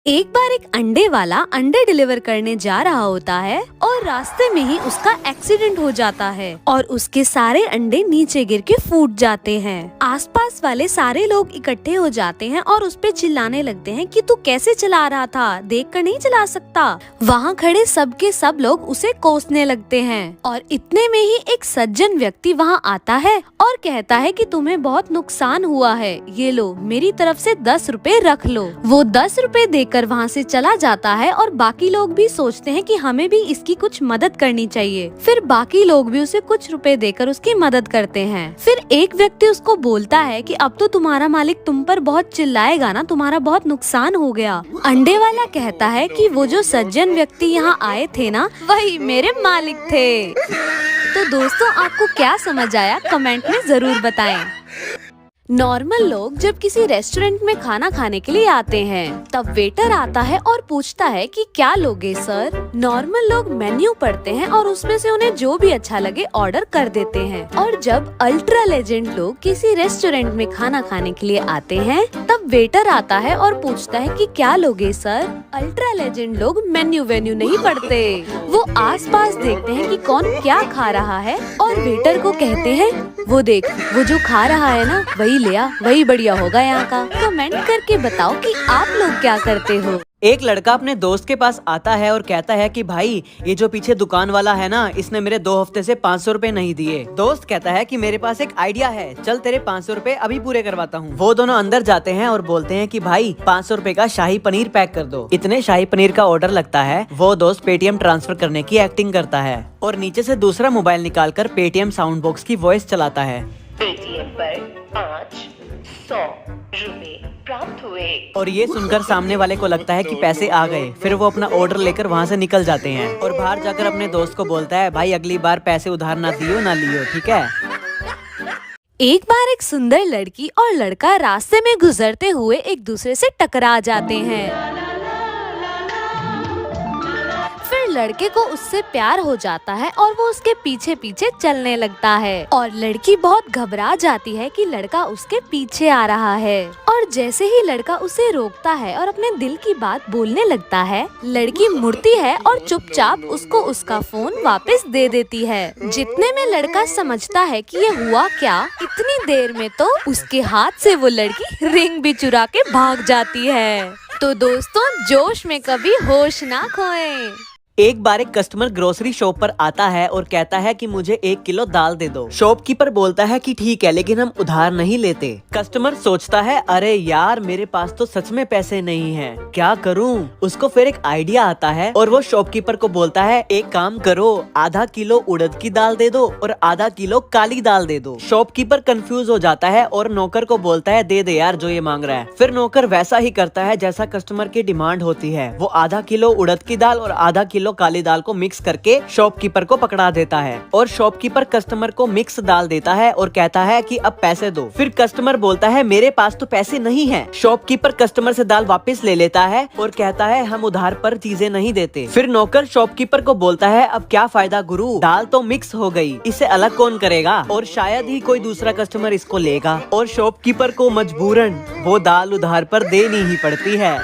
एक बार एक अंडे वाला अंडे डिलीवर करने जा रहा होता है और रास्ते में ही उसका एक्सीडेंट हो जाता है और उसके सारे अंडे नीचे गिर के फूट जाते हैं। आसपास वाले सारे लोग इकट्ठे हो जाते हैं और उस पे चिल्लाने लगते हैं कि तू कैसे चला रहा था, देखकर नहीं चला सकता। वहाँ खड़े सबके सब लोग उसे कोसने लगते हैं और इतने में ही एक सज्जन व्यक्ति वहाँ आता है और कहता है कि तुम्हें बहुत नुकसान हुआ है, ये लो मेरी तरफ से 10 रुपए रख लो। वो 10 रुपए देकर वहाँ से चला जाता है और बाकी लोग भी सोचते हैं कि हमें भी इसकी कुछ मदद करनी चाहिए। फिर बाकी लोग भी उसे कुछ रुपए देकर उसकी मदद करते हैं। फिर एक व्यक्ति उसको बोलता है कि अब तो तुम्हारा मालिक तुम पर बहुत चिल्लाएगा ना, तुम्हारा बहुत नुकसान हो गया। अंडे वाला कहता है कि वो जो सज्जन व्यक्ति यहाँ आए थे ना, वही मेरे मालिक थे। तो दोस्तों, आपको क्या समझ आया कमेंट में जरूर बताएं। नॉर्मल लोग जब किसी रेस्टोरेंट में खाना खाने के लिए आते हैं, तब वेटर आता है और पूछता है कि क्या लोगे सर। नॉर्मल लोग मेन्यू पढ़ते हैं और उसमें से उन्हें जो भी अच्छा लगे ऑर्डर कर देते हैं। और जब अल्ट्रा लेजेंड लोग किसी रेस्टोरेंट में खाना खाने के लिए आते हैं, तब वेटर आता है और पूछता है कि क्या लोगे सर। अल्ट्रा लेजेंड लोग मेन्यू वेन्यू नहीं पढ़ते, वो आसपास देखते हैं कि कौन क्या खा रहा है और वेटर को कहते हैं वो देख, वो जो खा रहा है ना वही लिया, वही बढ़िया होगा यहाँ का। कमेंट करके बताओ कि आप लोग क्या करते हो। एक लड़का अपने दोस्त के पास आता है और कहता है कि भाई ये जो पीछे दुकान वाला है ना, इसने मेरे 2 हफ्ते से 500 रुपए नहीं दिए। दोस्त कहता है कि मेरे पास एक आइडिया है, चल तेरे 500 रुपए अभी पूरे करवाता हूँ। वो दोनों अंदर जाते हैं और बोलते हैं कि भाई 500 रुपए का शाही पनीर पैक कर दो। इतने शाही पनीर का ऑर्डर लगता है, वो दोस्त पेटीएम ट्रांसफर करने की एक्टिंग करता है और नीचे से दूसरा मोबाइल निकाल कर पेटीएम साउंड बॉक्स की वॉइस चलाता है। पेटीएम पर आज 100 रुपए प्राप्त हुए। और ये सुनकर सामने वाले को लगता है कि पैसे आ गए। फिर वो अपना ऑर्डर लेकर वहाँ से निकल जाते हैं और बाहर जाकर अपने दोस्त को बोलता है, भाई अगली बार पैसे उधार ना दियो ना लियो, ठीक है। एक बार एक सुंदर लड़की और लड़का रास्ते में गुजरते हुए एक दूसरे से टकरा जाते हैं। लड़के को उससे प्यार हो जाता है और वो उसके पीछे पीछे चलने लगता है और लड़की बहुत घबरा जाती है कि लड़का उसके पीछे आ रहा है। और जैसे ही लड़का उसे रोकता है और अपने दिल की बात बोलने लगता है, लड़की मुड़ती है और चुपचाप उसको उसका फोन वापस दे देती है। जितने में लड़का समझता है कि ये हुआ क्या, इतनी देर में तो उसके हाथ से वो लड़की रिंग भी चुरा के भाग जाती है। तो दोस्तों, जोश में कभी होश ना खोएं। एक बार एक कस्टमर ग्रोसरी शॉप पर आता है और कहता है कि मुझे 1 किलो दाल दे दो। शॉपकीपर बोलता है कि ठीक है, लेकिन हम उधार नहीं लेते। कस्टमर सोचता है, अरे यार मेरे पास तो सच में पैसे नहीं हैं, क्या करूं। उसको फिर एक आइडिया आता है और वो शॉपकीपर को बोलता है, एक काम करो, आधा किलो उड़द की दाल दे दो और आधा किलो काली दाल दे दो। शॉपकीपर कंफ्यूज हो जाता है और नौकर को बोलता है, दे दे यार जो ये मांग रहा है। फिर नौकर वैसा ही करता है जैसा कस्टमर की डिमांड होती है। वो आधा किलो उड़द की दाल और आधा किलो काली दाल को मिक्स करके शॉपकीपर को पकड़ा देता है और शॉपकीपर कस्टमर को मिक्स दाल देता है और कहता है कि अब पैसे दो। फिर कस्टमर बोलता है, मेरे पास तो पैसे नहीं हैं। शॉपकीपर कस्टमर से दाल वापस ले लेता है और कहता है, हम उधार पर चीजें नहीं देते। फिर नौकर शॉपकीपर को बोलता है, अब क्या फायदा गुरु, दाल तो मिक्स हो गई, इसे अलग कौन करेगा और शायद ही कोई दूसरा कस्टमर इसको लेगा। और शॉपकीपर को मजबूरन वो दाल उधार पर देनी ही पड़ती है।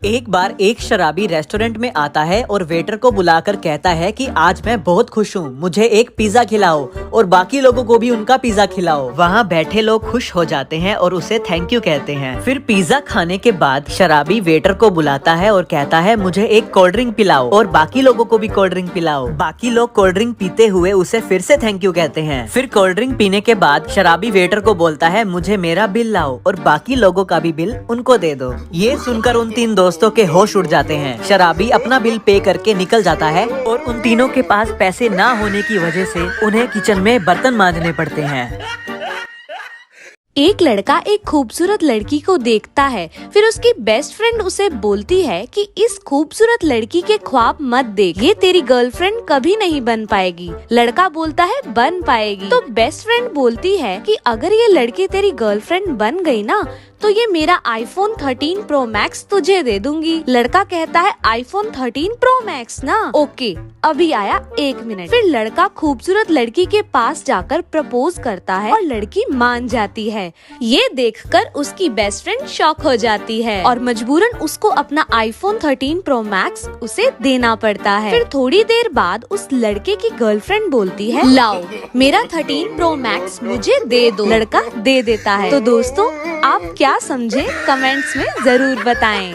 एक बार एक शराबी रेस्टोरेंट में आता है और वेटर को बुलाकर कहता है कि आज मैं बहुत खुश हूँ, मुझे एक पिज्जा खिलाओ और बाकी लोगों को भी उनका पिज्जा खिलाओ। वहाँ बैठे लोग खुश हो जाते हैं और उसे थैंक यू कहते हैं। फिर पिज्जा खाने के बाद शराबी वेटर को बुलाता है और कहता है, मुझे एक कोल्ड ड्रिंक पिलाओ और बाकी लोगों को भी कोल्ड ड्रिंक पिलाओ। बाकी लोग कोल्ड ड्रिंक पीते हुए उसे फिर से थैंक यू कहते हैं। फिर कोल्ड ड्रिंक पीने के बाद शराबी वेटर को बोलता है, मुझे मेरा बिल लाओ और बाकी लोगों का भी बिल उनको दे दो। ये सुनकर उन 3 दोस्तों के होश उड़ जाते हैं। शराबी अपना बिल पे करके निकल जाता है और उन तीनों के पास पैसे ना होने की वजह से उन्हें किचन में बर्तन मांजने पड़ते हैं। एक लड़का एक खूबसूरत लड़की को देखता है। फिर उसकी बेस्ट फ्रेंड उसे बोलती है कि इस खूबसूरत लड़की के ख्वाब मत देख, ये तेरी गर्लफ्रेंड कभी नहीं बन पाएगी। लड़का बोलता है, बन पाएगी। तो बेस्ट फ्रेंड बोलती है कि अगर ये लड़की तेरी गर्लफ्रेंड बन गई ना, तो ये मेरा iPhone 13 Pro Max तुझे दे दूंगी। लड़का कहता है iPhone 13 Pro Max ना, ओके अभी आया 1 मिनट। फिर लड़का खूबसूरत लड़की के पास जाकर प्रपोज करता है और लड़की मान जाती है। ये देखकर उसकी बेस्ट फ्रेंड शॉक हो जाती है और मजबूरन उसको अपना iPhone 13 Pro Max उसे देना पड़ता है। फिर थोड़ी देर बाद उस लड़के की गर्लफ्रेंड बोलती है, लाओ मेरा 13 Pro Max मुझे दे दो। लड़का दे देता है। तो दोस्तों आप क्या समझे कमेंट्स में जरूर बताएं।